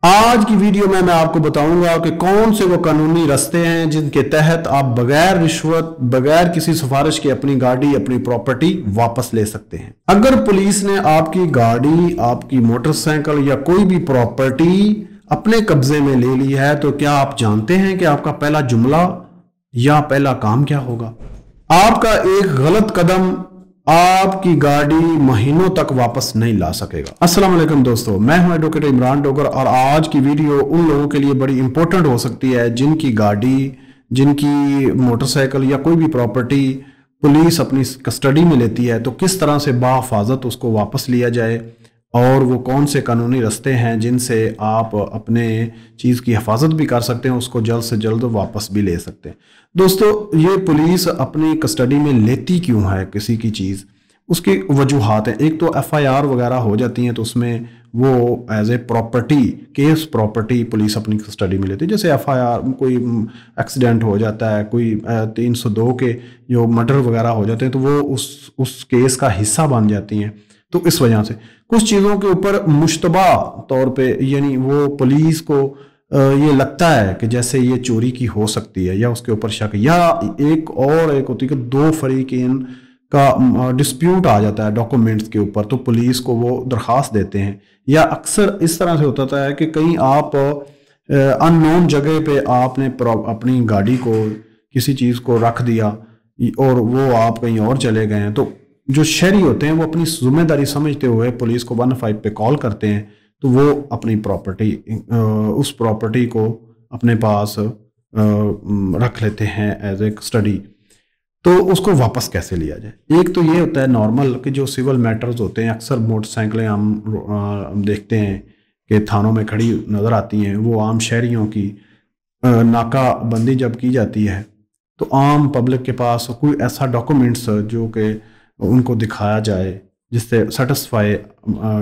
आज की वीडियो में मैं आपको बताऊंगा कि कौन से वो कानूनी रास्ते हैं जिनके तहत आप बगैर रिश्वत, बगैर किसी सिफारिश के अपनी गाड़ी, अपनी प्रॉपर्टी वापस ले सकते हैं। अगर पुलिस ने आपकी गाड़ी, आपकी मोटरसाइकिल या कोई भी प्रॉपर्टी अपने कब्जे में ले ली है, तो क्या आप जानते हैं कि आपका पहला जुमला या पहला काम क्या होगा? आपका एक गलत कदम आपकी गाड़ी महीनों तक वापस नहीं ला सकेगा। अस्सलाम वालेकुम दोस्तों, मैं हूं एडवोकेट इमरान डोगर और आज की वीडियो उन लोगों के लिए बड़ी इंपॉर्टेंट हो सकती है जिनकी गाड़ी, जिनकी मोटरसाइकिल या कोई भी प्रॉपर्टी पुलिस अपनी कस्टडी में लेती है, तो किस तरह से बाहिफाजत उसको वापस लिया जाए और वो कौन से कानूनी रास्ते हैं जिनसे आप अपने चीज़ की हिफाजत भी कर सकते हैं, उसको जल्द से जल्द वापस भी ले सकते हैं। दोस्तों, ये पुलिस अपनी कस्टडी में लेती क्यों है किसी की चीज़, उसकी वजूहात हैं। एक तो FIR वगैरह हो जाती हैं, तो उसमें वो as a property, case property police अपनी कस्टडी में लेती है। जैसे FIR, कोई एक्सीडेंट हो जाता है, कोई 302 के जो मर्डर वगैरह हो जाते हैं, तो वो उस केस का हिस्सा बन जाती हैं। तो इस वजह से कुछ चीज़ों के ऊपर मुश्तबा तौर पे, यानी वो पुलिस को ये लगता है कि जैसे ये चोरी की हो सकती है या उसके ऊपर शक, या एक होती है कि दो फरीकीन का डिस्प्यूट आ जाता है डॉक्यूमेंट्स के ऊपर, तो पुलिस को वो दरख्वास्त देते हैं। या अक्सर इस तरह से होता है कि कहीं आप अननोन जगह पे आपने अपनी गाड़ी को, किसी चीज़ को रख दिया और वो आप कहीं और चले गए हैं, तो जो शहरी होते हैं वो अपनी जिम्मेदारी समझते हुए पुलिस को 115 पे कॉल करते हैं, तो वो अपनी प्रॉपर्टी, उस प्रॉपर्टी को अपने पास रख लेते हैं एज ए कस्टडी। तो उसको वापस कैसे लिया जाए? एक तो ये होता है नॉर्मल कि जो सिविल मैटर्स होते हैं, अक्सर मोटरसाइकिलें हम देखते हैं कि थानों में खड़ी नज़र आती हैं, वो आम शहरियों की नाकाबंदी जब की जाती है, तो आम पब्लिक के पास कोई ऐसा डॉक्यूमेंट्स जो कि उनको दिखाया जाए जिससे सेटिस्फाई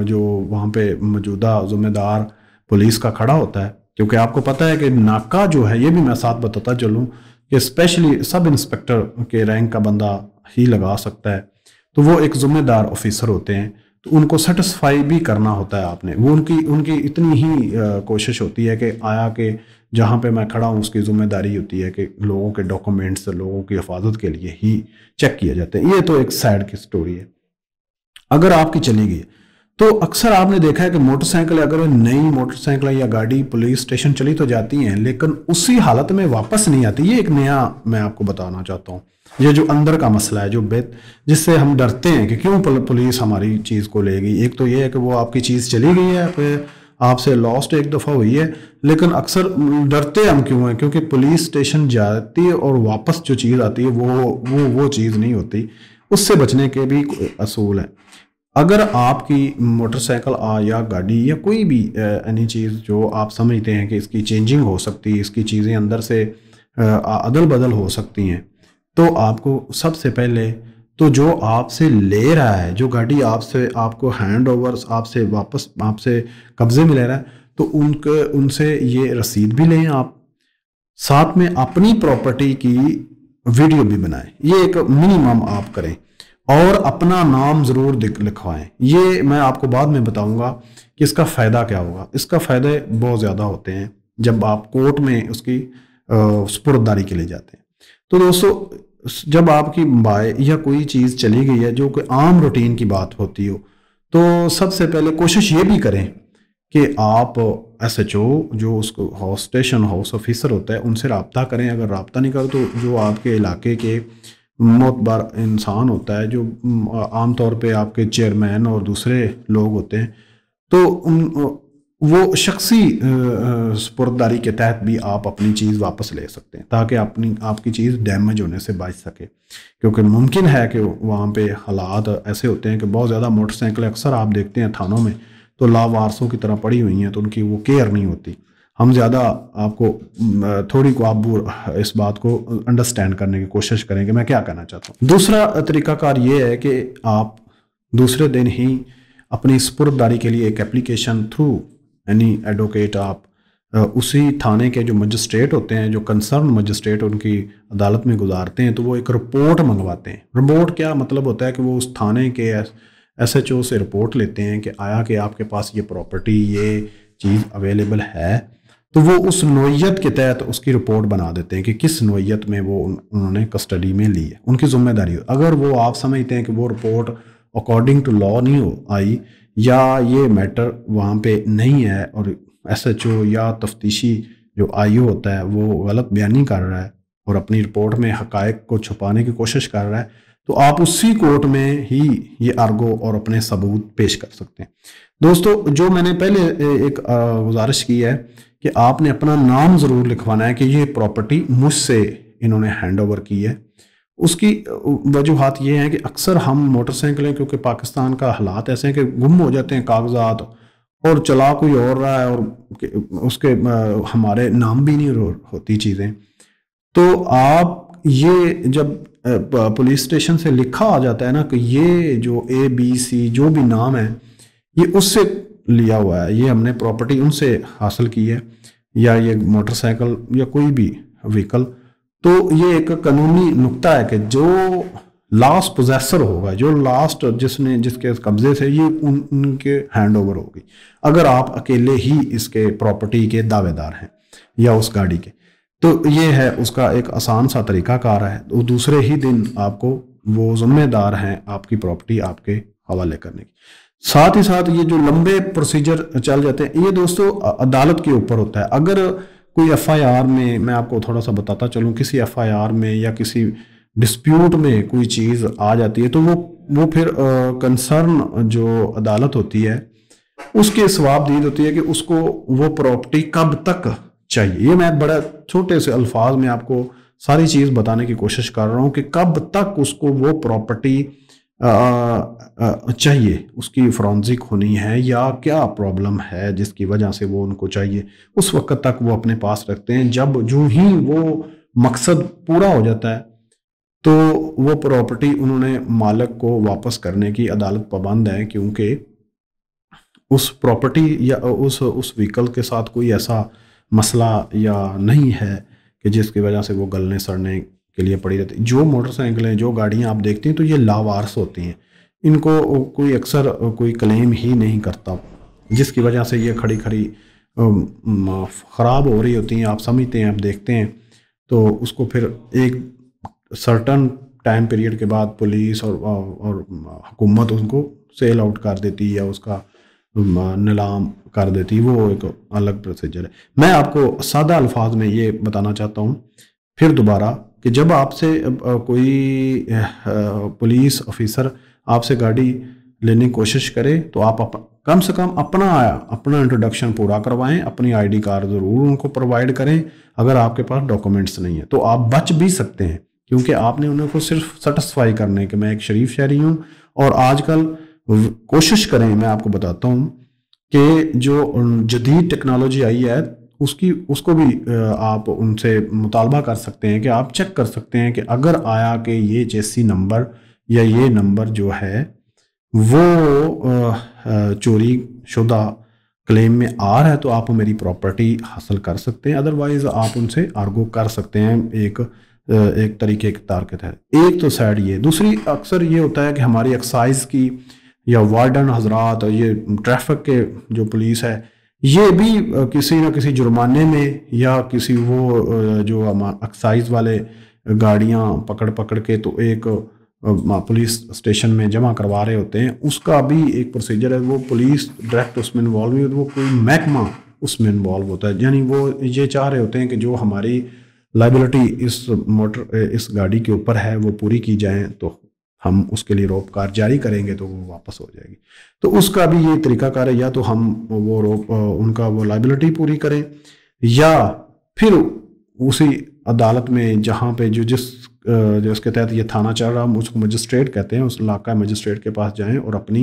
जो वहाँ पे मौजूदा ज़िम्मेदार पुलिस का खड़ा होता है। क्योंकि आपको पता है कि नाका जो है, ये भी मैं साथ बताता चलूँ कि स्पेशली सब इंस्पेक्टर के रैंक का बंदा ही लगा सकता है, तो वो एक ज़िम्मेदार ऑफिसर होते हैं, तो उनको सेटिस्फाई भी करना होता है आपने। वो उनकी इतनी ही कोशिश होती है कि आया कि जहाँ पे मैं खड़ा हूँ उसकी ज़िम्मेदारी होती है कि लोगों के डॉक्यूमेंट्स, लोगों की हिफाजत के लिए ही चेक किए जाते हैं। ये तो एक साइड की स्टोरी है। अगर आपकी चली गई तो अक्सर आपने देखा है कि मोटरसाइकिल, अगर नई मोटरसाइकिल या गाड़ी पुलिस स्टेशन चली तो जाती हैं, लेकिन उसी हालत में वापस नहीं आती। ये एक नया मैं आपको बताना चाहता हूँ। ये जो अंदर का मसला है, जिससे हम डरते हैं कि क्यों पुलिस हमारी चीज़ को ले गई। एक तो ये है कि वो आपकी चीज़ चली गई है, फिर आपसे लॉस्ट एक दफ़ा हुई है, लेकिन अक्सर डरते हम क्यों हैं? क्योंकि पुलिस स्टेशन जाती है और वापस जो चीज़ आती है वो चीज़ नहीं होती। उससे बचने के भी असूल हैं। अगर आपकी मोटरसाइकिल या गाड़ी या कोई भी एनी चीज़ जो आप समझते हैं कि इसकी चेंजिंग हो सकती है, इसकी चीज़ें अंदर से अदल बदल हो सकती हैं, तो आपको सबसे पहले तो जो आपसे ले रहा है, जो गाड़ी आपको हैंड ओवर, आपसे कब्जे में ले रहा है, तो उनसे ये रसीद भी लें आप, साथ में अपनी प्रॉपर्टी की वीडियो भी बनाएं। ये एक मिनिमम आप करें और अपना नाम ज़रूर लिखवाएं। ये मैं आपको बाद में बताऊंगा कि इसका फ़ायदा क्या होगा। इसका फ़ायदे बहुत ज़्यादा होते हैं जब आप कोर्ट में उसकी सुपुर्ददारी के लिए जाते हैं। तो दोस्तों, जब आपकी बाय या कोई चीज़ चली गई है जो कि आम रूटीन की बात होती हो, तो सबसे पहले कोशिश ये भी करें कि आप SHO, जो उसको हाउस ऑफिसर होता है, उनसे रब्ता करें। अगर रब्ता नहीं करो तो जो आपके इलाके के मोतबर इंसान होता है, जो आमतौर पे आपके चेयरमैन और दूसरे लोग होते हैं, तो वो शख्सी सुपुर्ददारी के तहत भी आप अपनी चीज़ वापस ले सकते हैं, ताकि आपकी चीज़ डैमेज होने से बच सके। क्योंकि मुमकिन है कि वहाँ पे हालात ऐसे होते हैं कि बहुत ज़्यादा मोटरसाइकिल अक्सर आप देखते हैं थानों में तो लावारसों की तरह पड़ी हुई हैं, तो उनकी वो केयर नहीं होती। हम ज़्यादा आपको थोड़ी को आप इस बात को अंडरस्टैंड करने की कोशिश करें कि मैं क्या कहना चाहता हूँ। दूसरा तरीकाकार ये है कि आप दूसरे दिन ही अपनी सुपुर्ददारी के लिए एक एप्लीकेशन थ्रू एनी एडवोकेट, आप उसी थाने के जो मजिस्ट्रेट होते हैं, जो कंसर्न मजिस्ट्रेट उनकी अदालत में गुजारते हैं, तो वो एक रिपोर्ट मंगवाते हैं। रिपोर्ट क्या मतलब होता है कि वो उस थाने के SHO से रिपोर्ट लेते हैं कि आया कि आपके पास ये प्रॉपर्टी, ये चीज़ अवेलेबल है तो वो उस नोयत के तहत उसकी रिपोर्ट बना देते हैं कि किस नोयत में वो उन्होंने कस्टडी में ली है, उनकी जिम्मेदारी। अगर वो आप समझते हैं कि वो रिपोर्ट अकॉर्डिंग टू लॉ नहीं आई या ये मैटर वहाँ पे नहीं है और SHO या तफ्तीशी जो IO होता है वो गलत बयानी कर रहा है और अपनी रिपोर्ट में हकायक को छुपाने की कोशिश कर रहा है, तो आप उसी कोर्ट में ही ये आर्गो और अपने सबूत पेश कर सकते हैं। दोस्तों, जो मैंने पहले एक गुजारिश की है कि आपने अपना नाम ज़रूर लिखवाना है कि ये प्रॉपर्टी मुझसे इन्होंने हैंड ओवर की है। उसकी वजूहात ये हैं कि अक्सर हम मोटरसाइकिलें, क्योंकि पाकिस्तान का हालात ऐसे हैं कि गुम हो जाते हैं कागजात और चला कोई और रहा है और उसके हमारे नाम भी नहीं होती चीज़ें, तो आप ये जब पुलिस स्टेशन से लिखा आ जाता है ना कि ये जो ABC जो भी नाम है ये उससे लिया हुआ है, ये हमने प्रॉपर्टी उनसे हासिल की है, या ये मोटरसाइकिल या कोई भी व्हीकल, तो ये एक कानूनी नुक्ता है कि जो लास्ट पोजेसर होगा, जो लास्ट जिसके कब्जे से ये उनके हैंड ओवर होगी, अगर आप अकेले ही इसके प्रॉपर्टी के दावेदार हैं या उस गाड़ी के, तो ये है उसका एक आसान सा तरीकाकार है। तो दूसरे ही दिन आपको वो जिम्मेदार हैं आपकी प्रॉपर्टी आपके हवाले करने की। साथ ही साथ ये जो लंबे प्रोसीजर चल जाते हैं, ये दोस्तों अदालत के ऊपर होता है। अगर कोई FIR में, मैं आपको थोड़ा सा बताता चलूँ, किसी FIR में या किसी डिस्प्यूट में कोई चीज़ आ जाती है तो वो फिर कंसर्न जो अदालत होती है उसकी सवाबदीद होती है कि उसको वो प्रॉपर्टी कब तक चाहिए। ये मैं बड़ा छोटे से अल्फाज में आपको सारी चीज़ बताने की कोशिश कर रहा हूँ कि कब तक उसको वो प्रॉपर्टी चाहिए, उसकी फॉरेंसिक होनी है या क्या प्रॉब्लम है जिसकी वजह से वो उनको चाहिए, उस वक्त तक वो अपने पास रखते हैं। जब जो ही वो मकसद पूरा हो जाता है तो वो प्रॉपर्टी उन्होंने मालिक को वापस करने की अदालत पाबंद है, क्योंकि उस प्रॉपर्टी या उस व्हीकल के साथ कोई ऐसा मसला या नहीं है कि जिसकी वजह से वो गलने सड़ने के लिए पड़ी रहती। जो मोटरसाइकिलें, जो गाड़ियां आप देखते हैं तो ये लावारस होती हैं, इनको कोई अक्सर कोई क्लेम ही नहीं करता, जिसकी वजह से ये खड़ी खड़ी ख़राब हो रही होती हैं। आप समझते हैं, आप देखते हैं, तो उसको फिर एक सर्टन टाइम पीरियड के बाद पुलिस और हुकूमत उनको सेल आउट कर देती है या उसका नीलाम कर देती है। वो एक अलग प्रोसीजर है। मैं आपको सादा अल्फाज में ये बताना चाहता हूँ फिर दोबारा कि जब आपसे कोई पुलिस ऑफिसर आपसे गाड़ी लेने की कोशिश करे तो आप कम से कम अपना इंट्रोडक्शन पूरा करवाएं, अपनी ID कार्ड ज़रूर उनको प्रोवाइड करें। अगर आपके पास डॉक्यूमेंट्स नहीं है तो आप बच भी सकते हैं, क्योंकि आपने उनको सिर्फ सेटिस्फाई करने कि मैं एक शरीफ शहरी हूँ। और आजकल कोशिश करें, मैं आपको बताता हूँ कि जो जदीद टेक्नोलॉजी आई है उसको भी आप उनसे मुतालबा कर सकते हैं कि आप चेक कर सकते हैं कि अगर आया कि ये चेसी नंबर या ये नंबर जो है वो चोरी शुदा क्लेम में आ रहा है तो आप मेरी प्रॉपर्टी हासिल कर सकते हैं। अदरवाइज आप उनसे आर्गू कर सकते हैं एक तरीके के तार के तहत। एक तो साइड ये, दूसरी अक्सर ये होता है कि हमारी एक्साइज की या वार्डन हजरात, ये ट्रैफिक के जो पुलिस है, ये भी किसी न किसी जुर्माने में या किसी वो जो एक्साइज वाले गाड़ियां पकड़ पकड़ के तो एक पुलिस स्टेशन में जमा करवा रहे होते हैं, उसका भी एक प्रोसीजर है। वो पुलिस डायरेक्ट उसमें इन्वॉल्व नहीं होती, वो कोई महकमा उसमें इन्वॉल्व होता है। यानी वो ये चाह रहे होते हैं कि जो हमारी लाइबिलिटी इस गाड़ी के ऊपर है वो पूरी की जाए, तो हम उसके लिए रोपकार जारी करेंगे तो वो वापस हो जाएगी। तो उसका भी ये तरीकाकार है, या तो हम उनका वो लाइबिलिटी पूरी करें या फिर उसी अदालत में जहाँ पे जिसके तहत ये थाना चल रहा है, उसको मजिस्ट्रेट कहते हैं, उस इलाका मजिस्ट्रेट के पास जाएं और अपनी,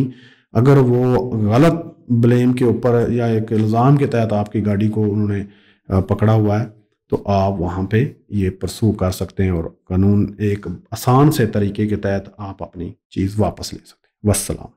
अगर वो गलत ब्लेम के ऊपर या एक इल्ज़ाम के तहत आपकी गाड़ी को उन्होंने पकड़ा हुआ है तो आप वहाँ पे ये परसू कर सकते हैं और कानून एक आसान से तरीके के तहत आप अपनी चीज़ वापस ले सकते हैं। वस्सलाम।